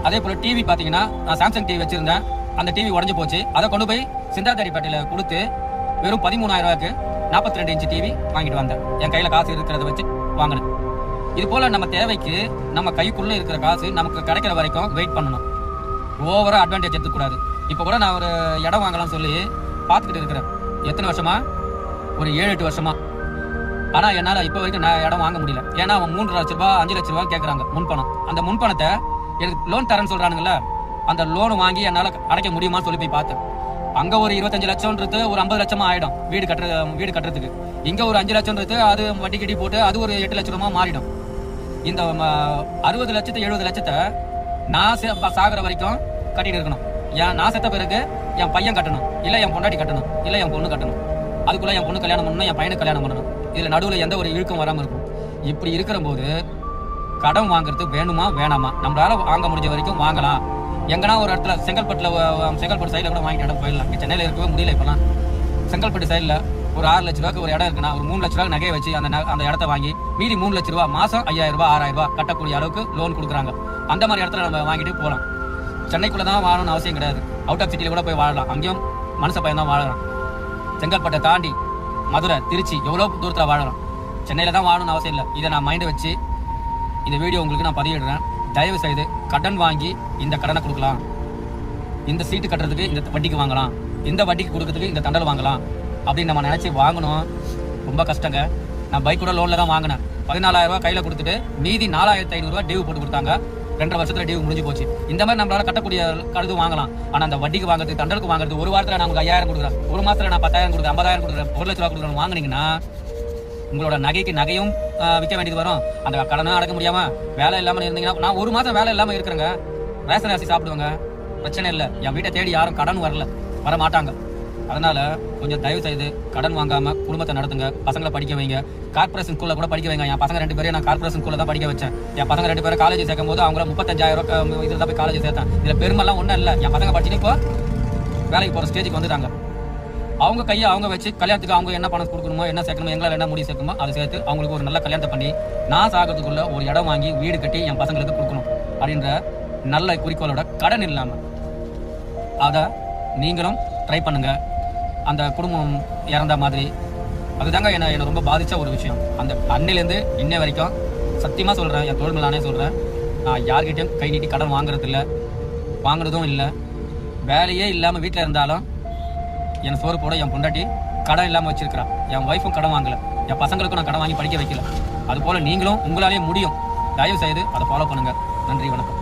அதே போல் டிவி பார்த்தீங்கன்னா நான் சாம்சங் டிவி வச்சிருந்தேன். அந்த டிவி உடஞ்சி போச்சு. அதை கொண்டு போய் சிந்தாதிரிப்பேட்டையில் கொடுத்து வெறும் 13,000 ரூபாய்க்கு 42 இன்ச்சு டிவி வாங்கிட்டு வந்தேன். என் கையில் காசு இருக்கிறத வச்சு வாங்கினேன். இது போல் நம்ம தேவைக்கு நம்ம கைக்குள்ளே இருக்கிற காசு நமக்கு கிடைக்கிற வரைக்கும் வெயிட் பண்ணணும். ஓவராக அட்வான்டேஜ் எடுத்துக்கூடாது. இப்போ கூட நான் ஒரு இடம் வாங்கலாம்னு சொல்லி பார்த்துக்கிட்டு இருக்கிறேன். எத்தனை வருஷமா? ஒரு 7-8 வருஷமா. ஆனால் என்னால் இப்போ வரைக்கும் நான் இடம் வாங்க முடியல. ஏன்னா அவன் 3 லட்ச ரூபா 5 லட்ச ரூபா கேட்குறாங்க முன்பணம். அந்த முன்பணத்தை எனக்கு லோன் தரேன்னு சொல்கிறானுங்களே, அந்த லோன் வாங்கி என்னால் அடைக்க முடியுமான்னு சொல்லி போய் பார்த்தேன். அங்கே ஒரு 25 லட்சம்ன்றது ஒரு 50 லட்சமா ஆகிடும் வீடு கட்டுறதுக்கு. இங்கே ஒரு 5 லட்சம்ன்றது அது வட்டி கட்டி போட்டு அது ஒரு 8 லட்ச ரூபா மாறிடும். இந்த 60 லட்சத்தை 70 லட்சத்தை நான் சாகிற வரைக்கும் கட்டிட்டு இருக்கணும். நான் செத்த பிறகு என் பையன் கட்டணும், இல்லை என் பொண்டாட்டி கட்டணும், இல்லை என் பொண்ணு கட்டணும். அதுக்குள்ளே என் பொண்ணு கல்யாணம் பண்ணணும், என் பையனுக்கு கல்யாணம் பண்ணணும். இதில் நடுவில் எந்த ஒரு இழுக்கம் வராமல் இருக்கும். இப்படி இருக்கிற போது கடன் வாங்குறது வேணுமா வேணாமா? நம்மளால வாங்க முடிஞ்ச வரைக்கும் வாங்கலாம். எங்கன்னா ஒரு இடத்துல செங்கல்பட்டு சைடில் கூட வாங்கிட்டு இடம் போயிடலாம். இங்கே சென்னையில் இருக்கவே முடியல. இப்போலாம் செங்கல்பட்டு சைடில் ஒரு 6 லட்ச ரூபாய்க்கு ஒரு இடம் இருக்குன்னா ஒரு 3 லட்ச ரூபாய்க்கு நகையை வச்சு அந்த இடத்த வாங்கி மீதி 3 லட்ச ரூபா மாதம் 5,000 ரூபாய் 6,000 ரூபாய் கட்டக்கூடிய அளவுக்கு லோன் கொடுக்குறாங்க. அந்த மாதிரி இடத்துல நம்ம வாங்கிட்டு போகலாம். சென்னைக்குள்ளே தான் வாழணும்னு அவசியம் கிடையாது. அவுட் ஆஃப் சிட்டியில் கூட போய் வாழலாம். அங்கேயும் மனசை பையன் தான் வாழலாம். செங்கல்பட்டை தாண்டி மதுரை, திருச்சி எவ்வளோ தூரத்தில் வாழலாம். சென்னையில் தான் வாழணும்னு அவசியம் இல்லை. இதை நான் மைண்டை வச்சு இந்த வீடியோ உங்களுக்கு நான் பதிவிடுறேன். தயவு செய்து கடன் வாங்கி இந்த கடனை கொடுக்கலாம். இந்த சீட்டு கட்டுறதுக்கு இந்த வட்டிக்கு வாங்கலாம், இந்த வட்டிக்கு கொடுக்கறதுக்கு இந்த தண்டல் வாங்கலாம் அப்படின்னு நம்ம நினச்சி வாங்கணும். ரொம்ப கஷ்டங்க. நான் பைக் கூட லோனில் தான் வாங்கினேன். 14,000 ரூபா கையில் கொடுத்துட்டு மீதி 4,500 ரூபா டியூ போட்டு கொடுத்தாங்க. 2.5 வருஷத்துல டியூ முடிஞ்சு போச்சு. இந்த மாதிரி நம்மளால கட்டக்கூடிய கருது வாங்கலாம். ஆனால் அந்த வட்டிக்கு வாங்குறது, தண்டலுக்கு வாங்குறது, ஒரு வாரத்தில் நமக்கு 5,000 கொடுக்குறேன், ஒரு மாதத்தில் நான் 10,000 கொடுக்குறேன், 50,000 கொடுக்குறேன், 1 லட்ச ரூபா கொடுக்குறேன் வாங்கினீங்கன்னா உங்களோட நகைக்கு நகையும் விற்க வேண்டியது வரும். அந்த கடனும் அடக்க முடியாமல் வேலை இல்லாமல் இருந்தீங்கன்னா, நான் ஒரு மாதம் வேலை இல்லாமல் இருக்கிறேங்க, ரேஷன் அரிசி சாப்பிடுவேங்க, பிரச்சனை இல்லை. என் வீட்டை தேடி யாரும் கடன் வர மாட்டாங்க. அதனால கொஞ்சம் தயவு செய்து கடன் வாங்காம குடும்பத்தை நடத்துங்க. பசங்களை படிக்க வைங்க. கார்பரேஷன் ஸ்கூல்ல கூட படிக்க வைங்க. என் பசங்க 2 பேரையும் நான் கார்பரேஷன் ஸ்கூல்ல தான் படிக்க வச்சேன். என் பசங்க 2 பேரும் காலேஜ் சேர்க்கும் போது அவங்கள 35,000 ரூபாய் இதில் தான் போய் காலேஜ் சேர்த்தேன். இதில் பெருமெல்லாம் ஒன்றும் இல்லை. என் பசங்க படிச்சுட்டு இப்போ வேலைக்கு போகிற ஸ்டேஜுக்கு வந்துட்டாங்க. அவங்க கையை அவங்க வச்சு கல்யாணத்துக்கு அவங்க என்ன பணம் கொடுக்கணுமோ, என்ன சேர்க்கணுமோ, எங்களால் என்ன முடிவு சேர்க்கணுமோ அதை சேர்த்து அவங்களுக்கு ஒரு நல்ல கல்யாணத்தை பண்ணி நான் சாகிறதுக்குள்ள ஒரு இடம் வாங்கி வீடு கட்டி என் பசங்களுக்கு கொடுக்கணும் அப்படின்ற நல்ல குறிக்கோளோட கடன் இல்லாமல் அதை நீங்களும் ட்ரை பண்ணுங்க. அந்த குடும்பம் இறந்த மாதிரி அதுதாங்க என்னை ரொம்ப பாதித்த ஒரு விஷயம். அந்த அன்னிலேருந்து இன்னை வரைக்கும் சத்தியமாக சொல்கிறேன், என் தோல் மேலானே சொல்கிறேன், நான் யார்கிட்டையும் கை நீட்டி கடன் வாங்குறதும் இல்லை. வேலையே இல்லாமல் வீட்டில் இருந்தாலும் என் சோறு போட என் பொண்டாட்டி கடன் இல்லாமல் வச்சிருக்கிறான். என் ஒய்ஃபும் கடன் வாங்கலை. என் பசங்களுக்கும் நான் கடன் வாங்கி படிக்க வைக்கல. அதுபோல் நீங்களும் உங்களாலேயே முடியும். தயவு செய்து அதை ஃபாலோ பண்ணுங்கள். நன்றி, வணக்கம்.